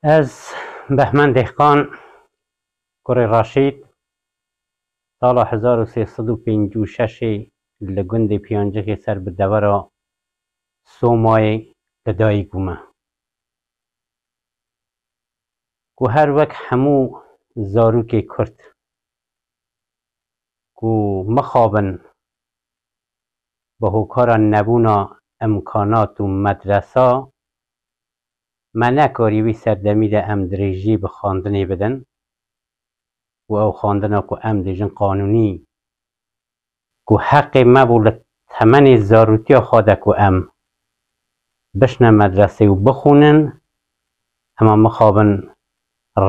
از بهمن دهقان کوڕی ڕاشید ساڵا 1356 لە گوندی پیانجەکی سەر بە دەوەرە سۆمای لەدایک بوومە و هەر وەک هەموو زارۆکێ کورد و مخابن بە هۆکارە نەبوونا ئەمکانات و مەدرەسە ما نەکاریوی سەردەمیدا ئەم درێژی بە خواندنێ بدەن و ئەو خواندنە کو ئەم دێژن قانونی کو حەقێ مەبوو لە تەمەنی زارۆتیە خۆدا کو ئەم بشنە مەدرەسێ و بخونن ئەمە مخابن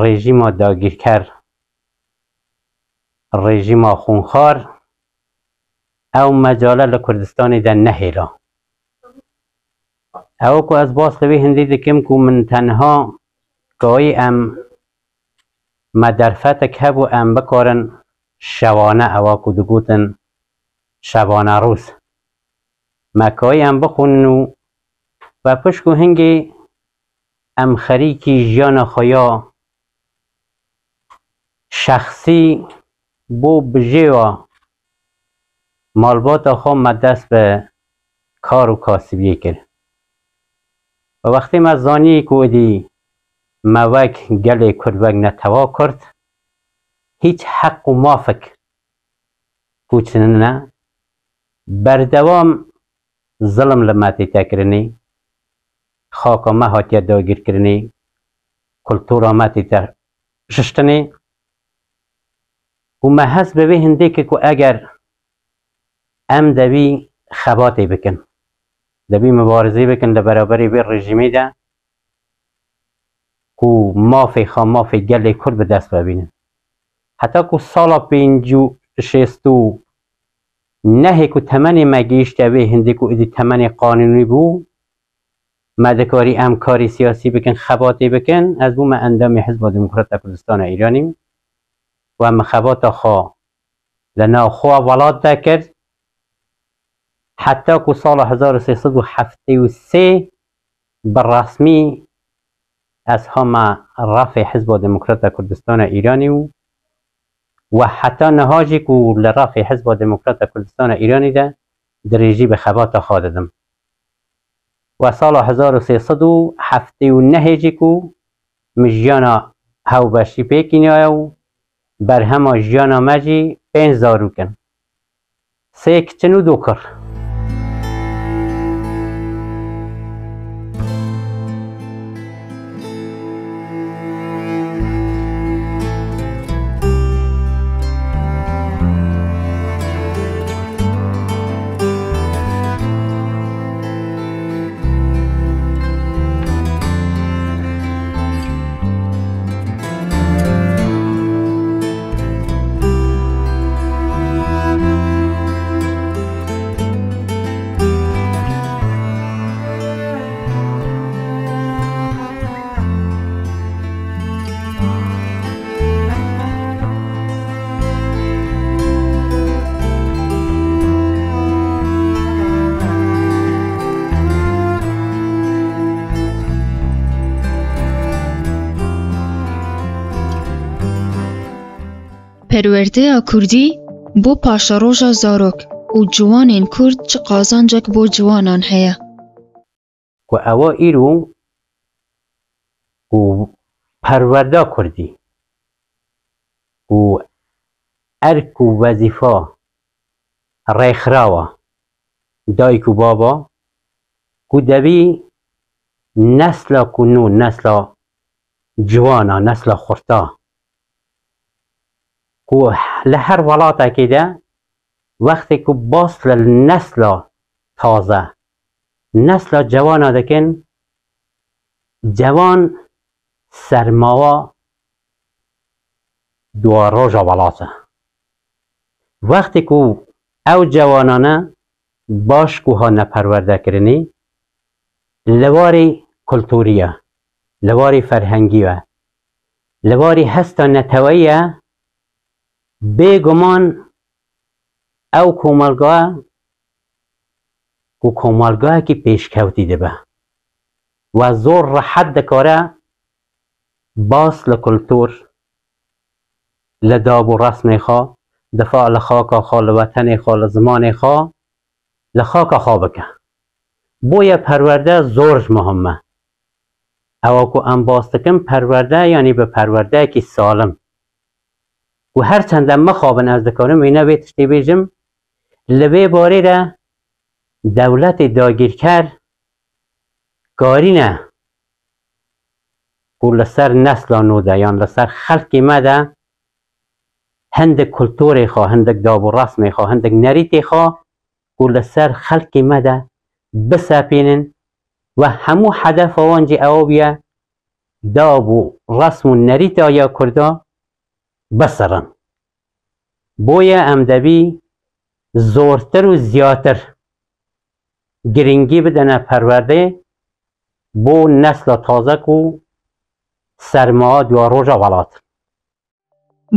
ڕێژیما داگیرکەر ڕێژیما خونخوار ئەو مەجالە لە کوردستانیدا نەهێلا ئەوە کو ئەس باس لەوێ هەندێ دەکەم کو من تەنها گاهی ئەم مەدەرفەتێک هەبوو ئەم بکارن شەوانە ئەوە کو دەگوتن شەوانە ڕۆژ مەکایی ئەم بخونن و پشک و هەنگێ ئەم خەریکی ژیانە خۆیا شەخسی بۆ بژێوە مالباتە خۆ مەدەست بە کار و کاسبیە کرد و وەختی مە زانی کو ئەدی مە وەک گەلێ کورد وەک نەتەوا کورد هیچ حەق و مافک کو چنە بەردەوام زڵم لە مە تێتەکردنی خاکە مە هاتیە داگیرکردنی کولتوڕا مە تێتە ششتنی و مە هەست بەوێ هەندێکێک و ئەگەر ئەم دەبی خەباتێ بکەن دەبی مبارزەی بکەن لە بەرابەری بێ ڕێژیمێدا کو مافی خوا مافی گەلێ کورد بەدەست ببینن حتا کو ساڵا 56 نەهێک و تەمەنی مە گەیشتە وێ هەندێک و ئیدی تەمەنی قانونی بوو مە دەکاری ئەم کاری سیاسی بکەن خەباتێ بکەن ئەس بوومە ئەندامی حیزبا دموکراتە کوردستانە ئیرانی و ئەمە خەباتە خوا لە ناو خوا وڵات دەکرد حتا کو ساڵا 1373 بەڕاسمی ئەس هەمە ڕافی حیزبا دموکراتە کوردستانە ئیرانی و حتا نەهاژی کو لە ڕافی حیزبا دموکراتە کوردستانە ئیرانیدا درێژی بە خەباتە خوا دەدەم و ساڵا 1379 کو مژیانە هەوبەشی پێکینایە و بەرهەما ژیانە مەجی 5 زارۆکن 3 کچن و 2 کوڕ پەروەردەیە کوردی بۆ پاشەڕۆژە زارۆک و جوانên کورد چ قازانجێک بۆ جوانان هەیە و ئەوە ئیرۆ و پەروەردە کوردی و ئەرک و وەزیفە ڕێکخراوە دایک و بابا و دەبی نەسلە کو نو نەسلە جوانە نەسلە خورتا و لە هەر وڵاتێکیدا وەختێک و باس لە نەسلە تازە نەسلە جوانە دەکەن جوان سەرماوە دووە ڕۆژە وڵاتە وەختێک و ئەو جوانانە باش و هانە پەروەردەکردنی لەواری کولتوریە لەواری فەرهەنگیە لەواری هەستە نەتەوەیە بێگومان ئەو کۆمەلگایە و کۆمەلگایەکی پێشکەوتی دەبە و زۆر ڕەحەت دەکارە باس لکلتور لداب و رسم خوا دفاع لخاک خوا لوطن خوا لزمان خوا لخاک خوا بکه بوی پرورده زورج مهمه او کو ام باستکم پرورده یعنی به پرورده کی سالم و هر چند مخابن از دکارم وینه بیتشتی بیجم لبه باری را دولت داگیر کر کاری نه و لسر نسل نوده یعنی لسر خلقی مده هندک کلتوری خواه هندک داب و رسمی خواه هندک نریتی خواه و لسر خلقی مده بسپینن و همو هدف وانجی او بیا داب و رسم و نریت آیا کرده بسرن بویا امدبی زورتر و زیاتر گرینگی بدن پرورده بو نسل تازه و سرماد و روژا ولات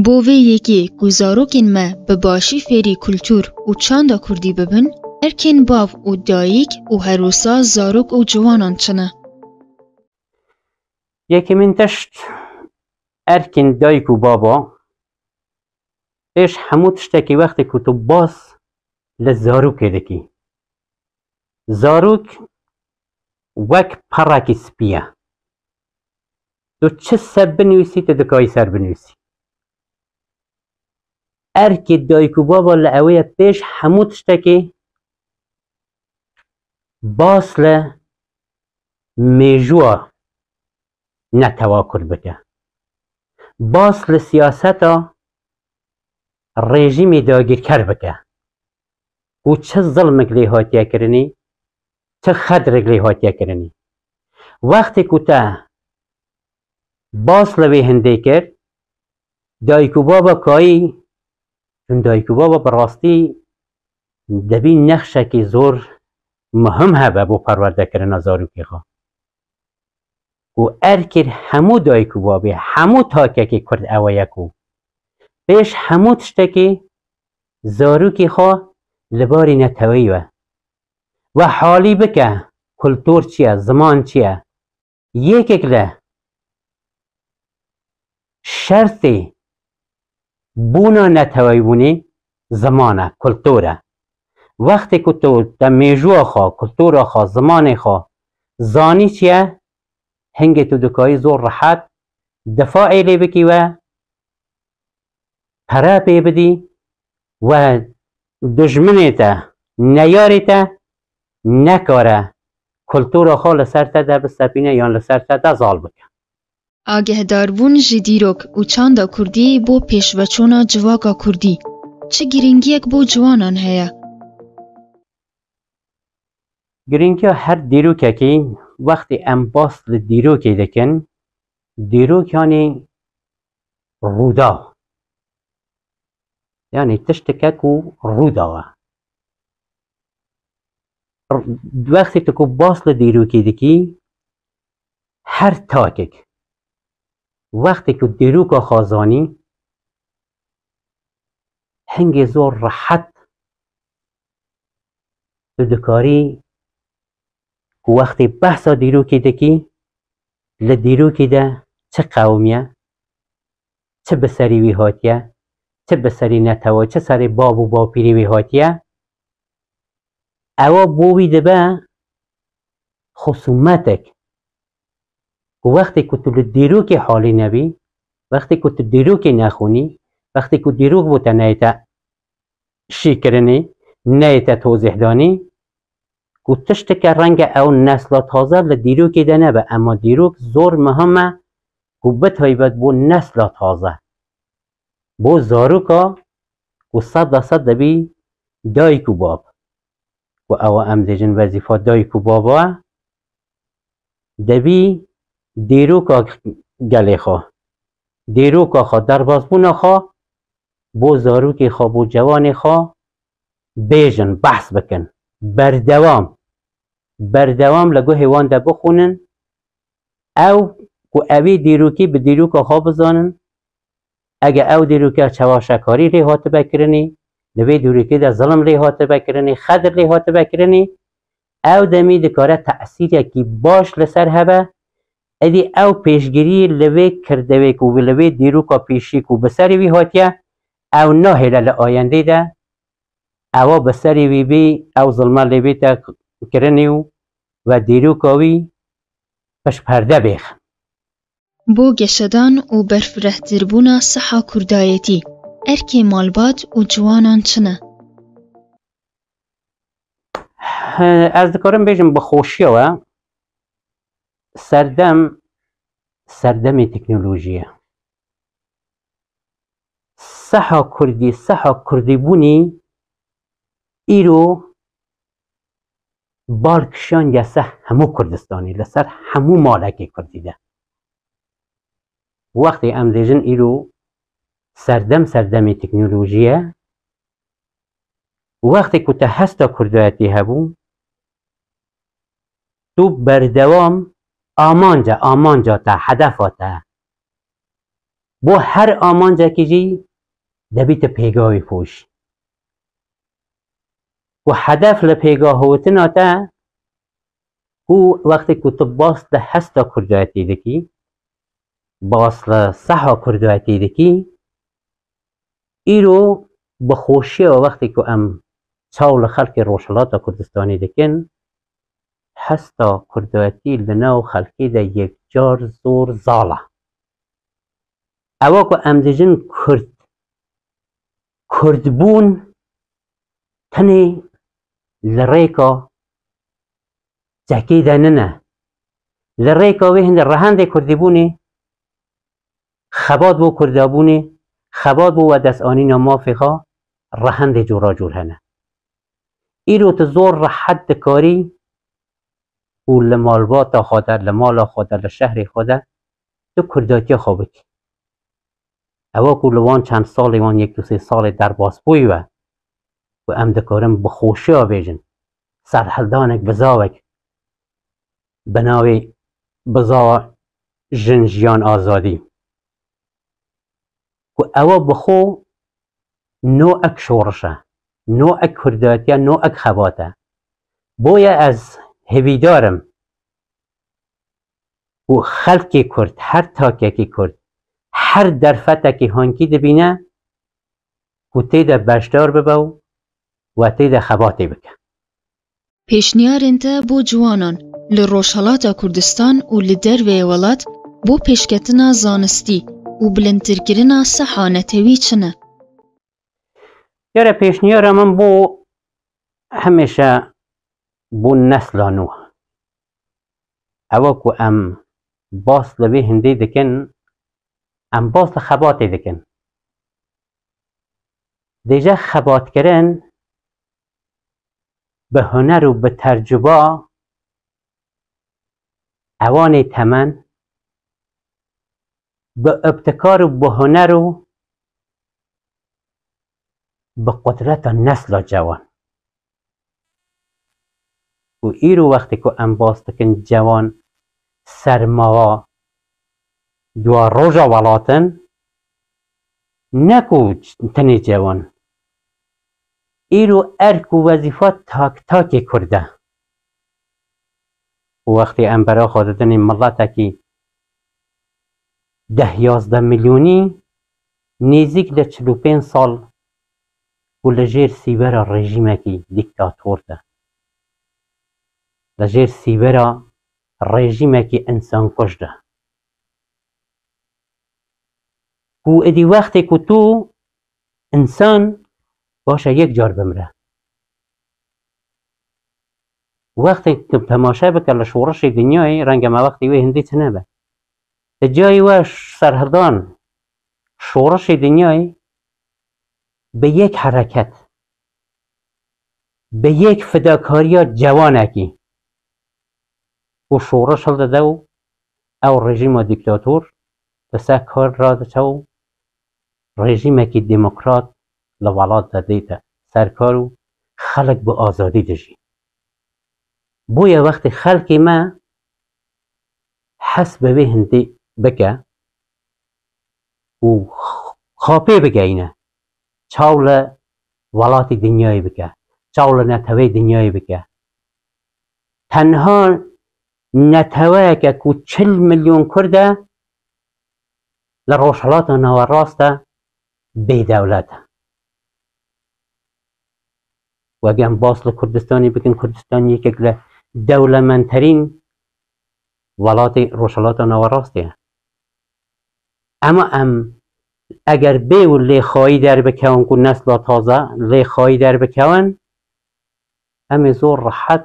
بو وی یکی گزاروکین ما به باشی فیری کلتور و چاندا کردی ببن ارکین باو و دایک و هروسا زاروک و جوانان چنه یکی من تشت ارکین دایک و بابا ایش همو تشتکی وقتی که تو باس لزاروک دکی زاروک وک پرکی سپیه تو چه سب بنویسی تو دکای سر بنویسی ارکی دایک و بابا لعویه پیش همو تشتکی باس لمیجوه نتواکر بکه باس لسیاستا رژیمی داگیر کر بکه و چه ظلمک لی هاتیه کرنی چه خدرک لی هاتیه کرنی وقتی که تا باس لوی هنده کرد دایکو بابا کایی چون دایکو بابا براستی دبی نقشه که زور مهم هبه بو پرورده کرن زاروکی خواه و ارکر همو دایکو بابی همو تاکه که کرد اویکو پیش همو تشتکی زاروکی خواه لباری نتویوه و حالی بکه کلتور چیه زمان چیه یکیک له شرطی بونا نتویبونی زمانه کلتوره وقتی که تو دمیجو خواه کلتور خواه زمان خواه زانی چیه هنگی تو دکایی زور راحت دفاعی لی بکی و پره پی بدی و دجمنی تا نیاری تا نکاره کلتور خواه لسر تا ده بستپینه یا لسر تا ده زال بکن آگه داربون جی دیروک و چاندا کردی بو پیشوچونا جواکا کردی چه گرینگیک بو جوانان هیا؟ گرینگی هر دیروکه که وقتی ام باس دیروکی دکن دیروک یعنی رودا یعنی تشتکک و رودا وقتی تکو باس دیروکی دکی هر تاکک وقتی که دیروکا خازانی هنگی زور راحت تو دکاری که وقتی بحثا دیروکی دکی لدیروکی ده چه قومیه چه بسری وی هاتیه چه بسری نتوا چه سری باب و باپیری وی هاتیه اوا بوی دبه خصومتک و وقتی که تو لدیروکی حالی نبی وقتی که تو دیروکی نخونی وقتی که دیروک بوده نیتا شیکرنی نیتا توضیح دانی که تشتک رنگ او نسل تازه لدیروکی ده نبه اما دیروک زور مهمه که بتایبت بو نسل تازه بو زاروکا که 100% دبی دایکو باب و او امزیجن وظیفه دایکو بابا دبی دیروکا گلی خواه دیروکا خواه دربازبون خواه بو زاروکی خواه بو جوانی خواه بیجن بحث بکن بردوام لگو هیوان ده بخونن او که اوی دیروکی به دیروکا خواه بزانن اگه او دیروکی چواشکاری لی هات بکرنی لوی دیروکی ده ظلم لی هات بکرنی خدر لی هات بکرنی او دمی دکاره تأثیر یکی باش لسر هبه ادی او پیشگیری لوی کردوی کو و لوی دیروکا پیشی کو بسری وی هاتیه او ناهله لآینده ده او بسری وی بی او ظلمه لوی تا کرنیو و دیروکاوی پش پرده بیخ بو گشدان و برفرهتربونا صحا کردایتی ارکی مالبات و جوانان چنه؟ از دکارم بیجم بخوشیه و سردم تکنولوژیه صحا کردی بونی ایرو بالکشان یسه همو کردستانی لسر همو مالکی کردیده وقتی ام دیجن ایرو سردم تکنولوژیه وقتی که تا هستا کردایتی هبو تو بردوام آمانجا تا هدفا تا بو هر آمانجا که جی دبیت پیگاوی پوش و هدف لپیگاه هوتنا تا هو وقتی که تو باس ده هستا کردایتی دکی باس لصحا کردایتی دکی ایرو بخوشی و وقتی که ام چاول خلق روشلات کردستانی دکن هستا کردایتی لناو خلقی ده یک جار زور زاله اوه که ام دیجن کردبون تنی لریکا جاکی ده ننه لریکا وی هنده رهنده کردبونی خباد بو کردابونی خباد بو و دست آنینا مافقا رهنده جورا جور هنه ایرو تزور رحد کاری و لمالباتا خواده لمالا خواده لشهر خواده تو کرداتی خوابتی اوه که لوان چند سالی وان یک دو سه سال در باسپوی و ام دکارم بخوشی ها بیجن سرحلدانک بزاوک بناوی بزا جنجیان آزادی که اوه بخو نوعک شورشه نوعک کرداتیا نوعک خباته بویا از هویدارم و خلقی کرد هر تاکی کرد هر درفته که هانکی دبینه و تیده بشدار ببو و تیده خباتی بکن پیشنیار انت بو جوانان لروشالات کردستان و لدروی ولات بو پیشکتنا زانستی و بلندترگرنا صحانتوی چنه؟ یاره پیشنیار من بو همیشه بو نسلانو اوه که ام باس لبی هندی دکن ام باس لخباتی دکن دیجا خبات کرن به هنر و به ترجبه اوان تمن به ابتکار و به هنر و به قدرت نسل جوان و ایرو وقتی که ام باس دکن جوان سرماوا دو روژا ولاتن نکو تنی جوان ایرو ارک و وظیفات تاکی کرده و وقتی ام برا خودتنی ملتا کی 10-11 میلیونی نزدیک ده 45 سال و لجیر سیبرا رژیمه کی دیکتاتور ده لجیر سیبرا رژیمه کی انسان کش ده و ادی وقتی که تو انسان باشه یک جار بمره وقتی که تماشا بکر لشورش دنیای رنگ ما وقتی وی هندی چنه به جای وش سرهردان شورش دنیای به یک حرکت به یک فداکاری جوانکی و شورش هل داده او رژیم دیکتاتور دسته کار را دچو رژیم کی دموکرات لولات داده سرکارو خلق به آزادی دجی بویا وقتی خلقی ما حس به هندی بکه و خاپی بگینه چاول ولات دنیای بکه چاول نتوی دنیای بکه تنها نتوایەکە و 40 ملیۆن کوردە لە ڕۆژهەڵاتە ناوەڕاستە بێدەوڵەتە. وەگەم باس لە کوردستانی بکەن، کوردستان یەکێک لە دەوڵەمەندترین وڵاتی ڕۆژهەڵاتە ناوەڕاستیە. ئەمە ئەم ئەگەر بێ و لێخایی دەربکەون و نەسڵە تازە لێخایی دەربکەون، ئەمێ زۆر ڕەحەت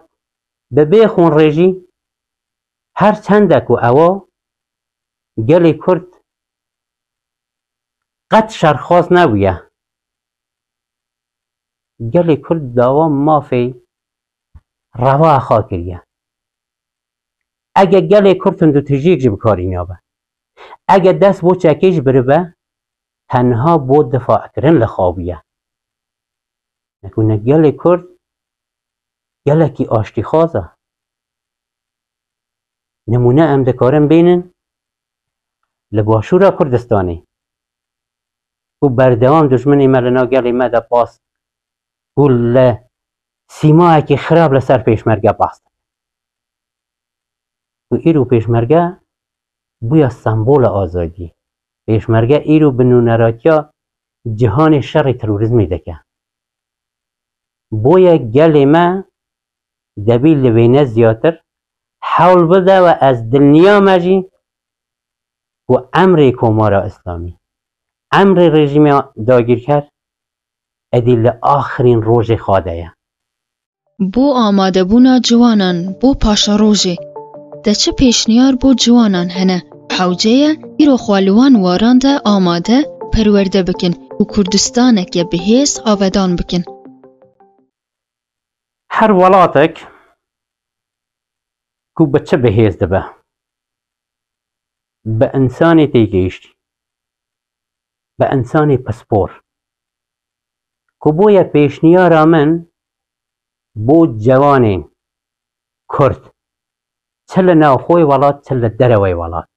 بەبێ خۆن ڕێژی هەر چەندێک و ئەوە گەلێ کورد قەت شەرخواز نەبوویە. گەلێ کورد داوا مافی ڕەوا خا کردیە. ئەگە گەلێ کورد توندوتیژیەک ji bikarî nabe، ئەگە دەست بۆ چەکیش biribe تەنها بۆ دفاعkirin li xwe bûye. Nekûne gelê Kurd gelekî aştîxwaz e. Nemûne em dikarin bînin li Başûra Kurdistanê û berdewam dijminê me li nav gelê me de bas û li sîmayekî xirab li ser pêşmerge bas. û îro pêşmerge bûye sembola azadî. Pêşmerge îro bi nûneratiya cihanê şerê terorîzmê dike. Boye gelê me debî li wêne ziyadtir hewl bide we ez dilniya me jî ku emrê Komara İslamî, emrê rejîma dagîrker edî li axirîn rojê xwe de ye. بۆ ئامادەبوونا جوانان بۆ پاشە ڕۆژێ دە چ پێشنیار بۆ جوانان هەنە حەوجەیە ئیرۆ خوالیوان واران دە ئامادە پەروەردە بکن و کوردستانێکە بەهێز ئاوەدان بکن. هەر وڵاتێک ku bi çi bihêz dibe bi însanê têgihîştî bi însanê pispor ku boye pêşniyara min بۆ جوانên Kurd çi li navxwe welat çi li derewê welat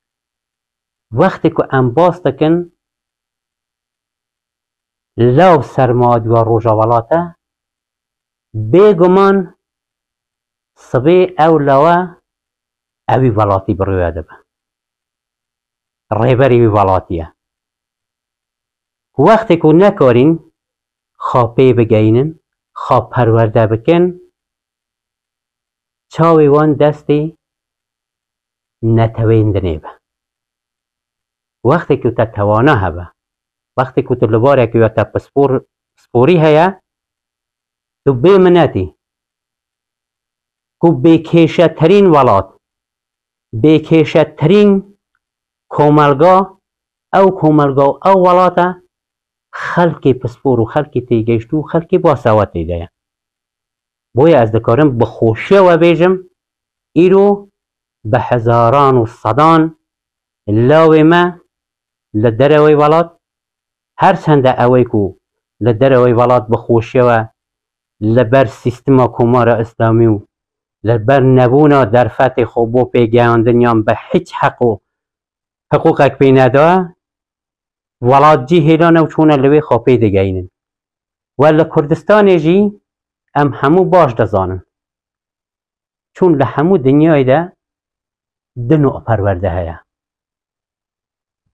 wextê ku em bas dikin law sermadûya roja welata bêguman sibê ew lawe evî welatî bi rûya dibe, rêberî wî welatî ye. Wextê ku nekarîn xwe pê bigeyînin xwe perwerde bikin çavê wan destê netewêndinê be. Wextê ku te tewana hebe, wextê ku tu li barekî we te pisporî heye, tu bê minnetî ku bêkêşeterîn welat, bêkêşeterîn komelga ew komelga û ew welat e xelkê pispor û xelkê têgihîştî û xelkê basewetê de ye. Boye ez dikarim bi xweşiya we bêjim îro bi hezaran û sedan lawê me li derewê welat her çende ewê ku li derewê welat bi xweşiya we li ber sîstema Komara İslamî û li ber nebûna derfetê xwe bo pêgehandiniyan bi hiç heq û hiqûqek pê nedaye welat cî hêlan ew çûne li wê xwe pê digeyînin. We li Kurdistanê jî em hemû baş dizanin çûn li hemû dinyayê de di nû perwerde heye.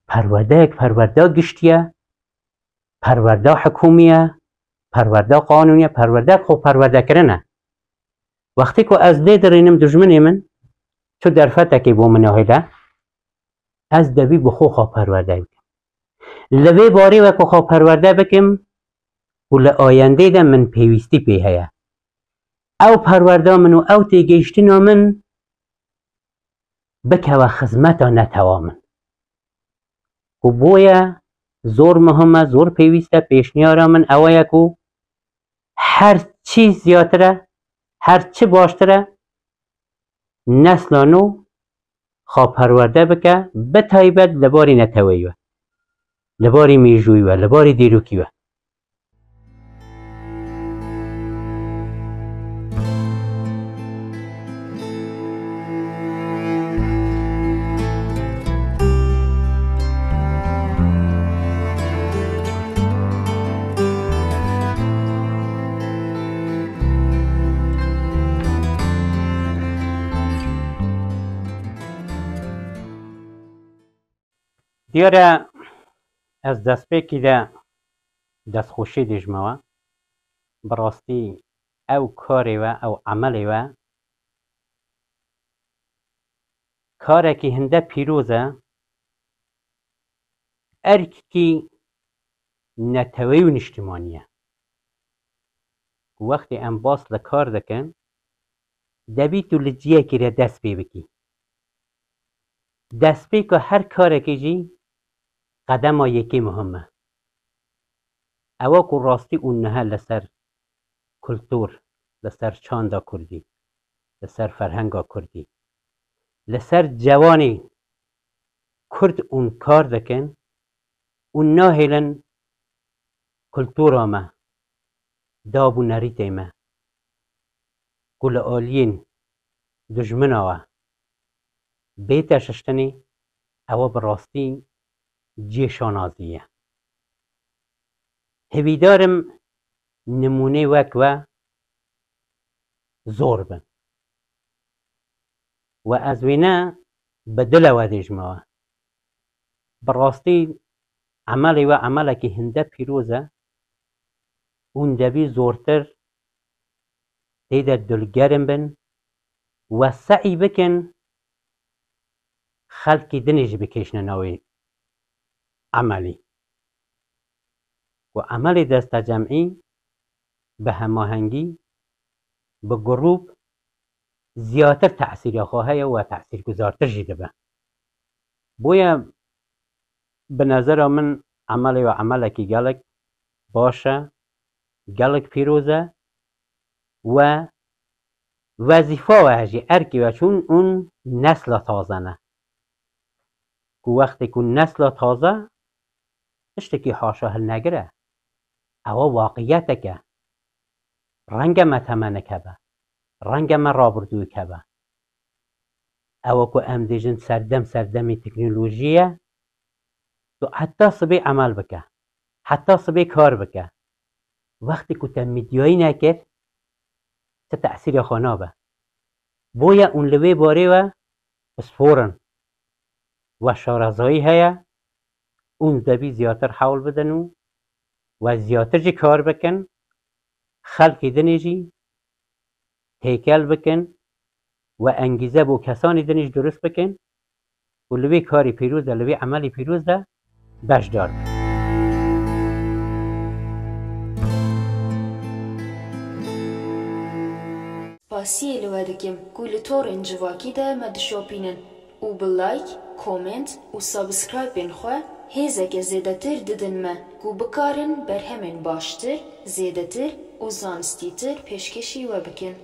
Perwerdeyek perwerda giştî ye, perwerda hikûmî ye, perwerda qanûnî ye, perwerdeyek xwe perwerdekirin e. Wextê ku ez lê dirînim dijminê min çi derfetekê bo min hêle ez debî bi xwe xwe perwerde bikim. Li vê barê we ku xwe perwerde bikim û li ayendê de min pêwîstî pê heye. Ew perwerda min û ew têgihîştîna min bikeve xizmeta netewa min. Ku boye zor muhim e, zor pêwîst e, pêşniyara min ew ye ku her çî ziyadtir e, her çi baştir e nesla nû xwe perwerde bike bi taybet li barî neteweyî we, li barî mîjûyî we, li barî dîrokî we. دیاره از دەستپێکی ده دەستخۆشی دێژمەوە بەڕاستی ئەو کارێوە ئەو عەمەلێوە کارێکی هەندە پیرۆزە ئەرکی نەتەوەی و نیشتیمانیە وەختی ئەم باس لە کار دەکەن دەبیت و لە جیەکیرە دەست پێ بکی دەست پێکە هەر کارێکیژی قەدەما یەکێ مهمە ئەوە کو ڕاستی ئونەهە لەسەر کولتور لەسەر چاندا کوردی لەسەر فەرهەنگا کوردی لەسەر جوانی کورد اون کار دەکەن اون ناهێلن کولتورامە دابوونەریتێمە کو لە ئالیین دژمنەوە بێتە شەشتنی ئەوە بەڕاستی جێشانازیە هەویدارم نمونەی وەکوە زۆر بن و ئەز وێنە بەدلەوە دێژمەوە بەڕاستی عەمەلێوە عەمەلێکی هەندە پیرۆزە اون دەبی زۆرتر تێیدا دڵگەرم بن و سەعی بکەن خەڵکی دنیش بکێشنە ناوی عەمەلی و عەمەلی دەستە جەمعی بە هەماهەنگی بە گروپ زیاتر تەعسیرەخوا هەیە و تەعسیرگوزارترژی دەبە بۆیە بە نەزەرا من عەمەلێوە عەمەلێکی گەلک باشە گەلک پیرۆزە و وەزیفاوە هەژی ئەرکیوە چون اون نەسلە تازەنە کو وەختێک و نەسلە تازە تشتێکی حاشا هەلنەگرە ئەوە واقعیەتێکە ڕەنگە مە تەمەنێک هەبە ڕەنگە مە ڕابردوویەک هەبە ئەوە کو ئەم دێژن سەردەمی تەکنۆلۆژیە تو حتا سبێ عەمەل بکە حتا سبێ کار بکە وەختی کو تە میدیایی نەکرد چه تەعسیرێخوا نابە بۆیە اون لەوێ بارێوە پسپۆرن و شارەزایی هەیە اون دەبی زیاتر حەول بدەن و زیاترجی کار بکەن خەڵکی دنیژی هێکەل بکەن و ئەنگیزە بۆ کەسانی دنیش دروست بکەن و لەوێ کاری پیرۆزە لەوێ عەمەلی پیرۆزە بەشدار بن پاسیە لەوە دەکەم کو لە تۆڕێن جڤاکیدا مەدشۆپینن و بڵایک کۆمنت و سابسکرایبێن خوا هێزەکە زێدەتر ددنمە کو بکارن بەرهەمێن باشتر زێدەتر و زانستیتر پێشکەشی وە بکەن